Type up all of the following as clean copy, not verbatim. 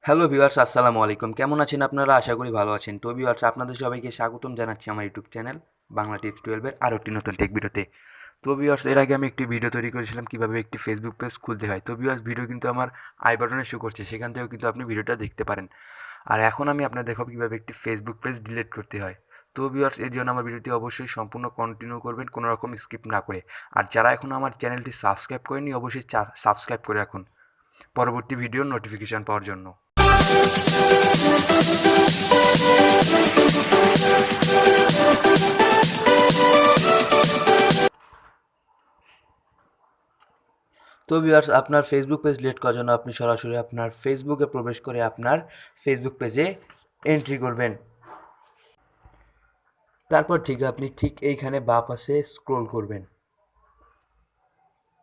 Hello viewers, আসসালামু আলাইকুম। কেমন আছেন আপনারা? আশা করি ভালো আছেন। তো ভিউয়ার্স, আপনাদের সবাইকে স্বাগতম জানাচ্ছি আমার ইউটিউব চ্যানেল বাংলা টিপস 12 এর আরও একটি নতুন টেক ভিডিওতে। তো ভিউয়ার্স, এর আগে আমি একটি ভিডিও তৈরি করেছিলাম কিভাবে একটি ফেসবুক পেজ খুলতে হয়। তো ভিউয়ার্স, ভিডিও কিন্তু আমার আই বাটনে শো করছে, সেখান থেকেও কিন্তু আপনি ভিডিওটা দেখতে পারেন। আর এখন আমি আপনাদের দেখাবো কিভাবে একটি ফেসবুক পেজ ডিলিট করতে হয়। তো ভিউয়ার্স, এর জন্য আমার ভিডিওটি অবশ্যই সম্পূর্ণ কন্টিনিউ করবেন, কোনো রকম স্কিপ না করে। আর যারা এখনও আমার চ্যানেলটি সাবস্ক্রাইব করেনি, অবশ্যই সাবস্ক্রাইব করে রাখুন পরবর্তী ভিডিওর নোটিফিকেশন পাওয়ার জন্য। তো ভিউয়ার্স, আপনার ফেসবুক পেজ ডিলিট করার জন্য আপনি সরাসরি আপনার ফেসবুকে প্রবেশ করে আপনার ফেসবুক পেজে এন্ট্রি করবেন। তারপর আপনি ঠিক এইখানে বাঁ পাশে স্ক্রোল করবেন।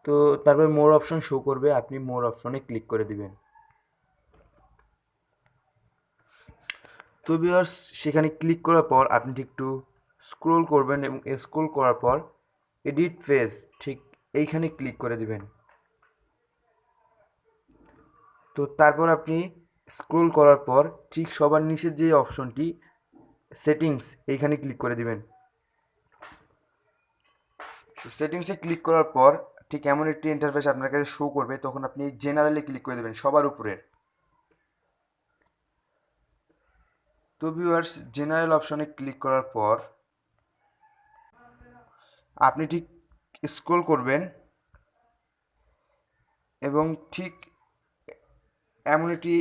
তো তারপর মোর অপশন শো করবে, আপনি মোর অপশনে ক্লিক করে দিবেন। তো ভিউয়ার্স, সেখানে ক্লিক করার পর আপনি ঠিক একটু স্ক্রোল করবেন এবং স্ক্রোল করার পর এডিট পেজ ঠিক এইখানে ক্লিক করে দিবেন। তো তারপর আপনি স্ক্রোল করার পর ঠিক সবার নিচের যে অপশনটি সেটিংস, এইখানে ক্লিক করে দিবেন। সেটিংসে ক্লিক করার পর ঠিক এমন একটি ইন্টারফেস আপনার কাছে শো করবে, তখন আপনি জেনারেলে ক্লিক করে দেবেন সবার উপরের। তো ভিউয়ার্স, জেনারেল অপশনে ক্লিক করার পর আপনি ঠিক স্ক্রোল করবেন এবং ঠিক এমন একটি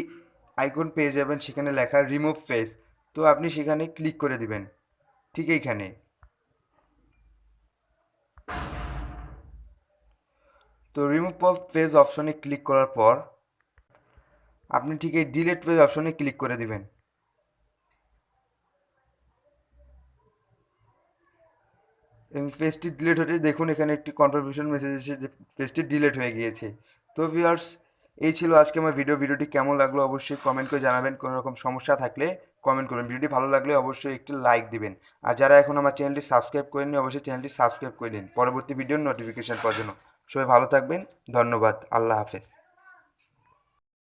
আইকন পেয়ে যাবেন, সেখানে লেখা রিমুভ ফেস। তো আপনি সেখানে ক্লিক করে দিবেন ঠিক এইখানে। তো রিমুভ ফেস অপশনে ক্লিক করার পর আপনি ঠিক এই ডিলেট পেজ অপশনে ক্লিক করে দিবেন এবং পেজটি ডিলিট হতে দেখুন এখানে একটি কনফার্মেশন মেসেজ এসেছে যে পেজটি ডিলিট হয়ে গিয়েছে। তো ভিউয়ার্স, এই ছিল আজকে আমার ভিডিওটি কেমন লাগলো অবশ্যই কমেন্ট করে জানাবেন। কোনো রকম সমস্যা থাকলে কমেন্ট করবেন। ভিডিওটি ভালো লাগলে অবশ্যই একটি লাইক দিবেন। আর যারা এখন আমার চ্যানেলটি সাবস্ক্রাইব করেননি, অবশ্যই চ্যানেলটি সাবস্ক্রাইব করে নিন পরবর্তী ভিডিওর নোটিফিকেশন পাওয়ার জন্য। সবাই ভালো থাকবেন, ধন্যবাদ, আল্লাহ হাফেজ।